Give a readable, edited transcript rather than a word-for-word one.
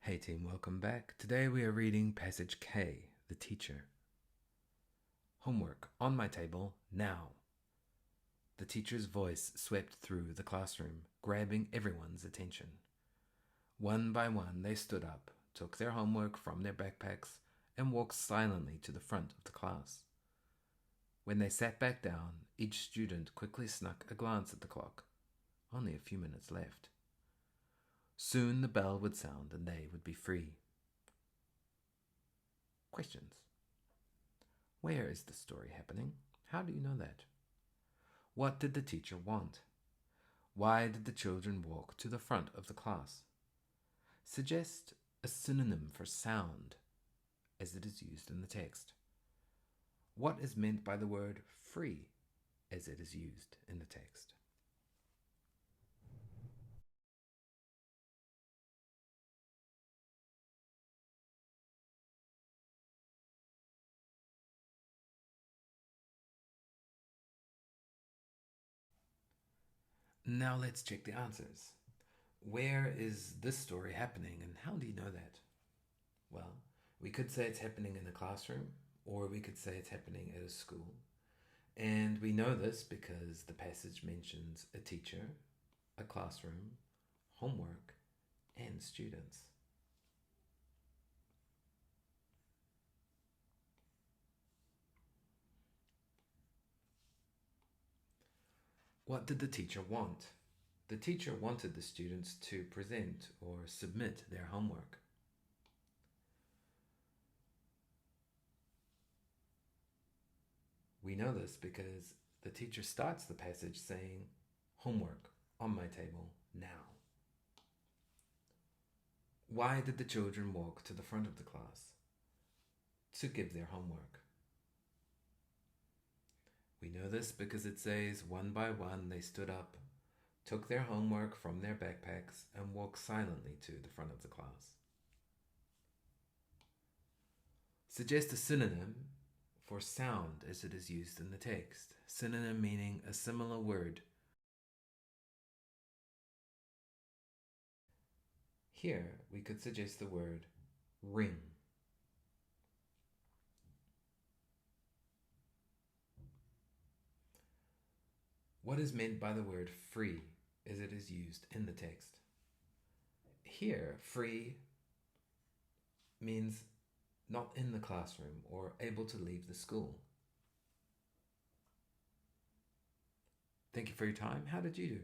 Hey team, welcome back. Today we are reading Passage K, The Teacher. Homework on my table now. The teacher's voice swept through the classroom, grabbing everyone's attention. One by one they stood up, took their homework from their backpacks, and walked silently to the front of the class. When they sat back down, each student quickly snuck a glance at the clock. Only a few minutes left. Soon the bell would sound and they would be free. Questions. Where is the story happening? How do you know that? What did the teacher want? Why did the children walk to the front of the class? Suggest a synonym for sound as it is used in the text. What is meant by the word free as it is used in the text? Now let's check the answers. Where is this story happening and how do you know that? Well, we could say it's happening in a classroom or we could say it's happening at a school. And we know this because the passage mentions a teacher, a classroom, homework, and students. What did the teacher want? The teacher wanted the students to present or submit their homework. We know this because the teacher starts the passage saying, homework on my table now. Why did the children walk to the front of the class? To give their homework. We know this because it says one by one they stood up, took their homework from their backpacks, and walked silently to the front of the class. Suggest a synonym for sound as it is used in the text. Synonym meaning a similar word. Here we could suggest the word ring. What is meant by the word free as it is used in the text? Here, free means not in the classroom or able to leave the school. Thank you for your time. How did you do?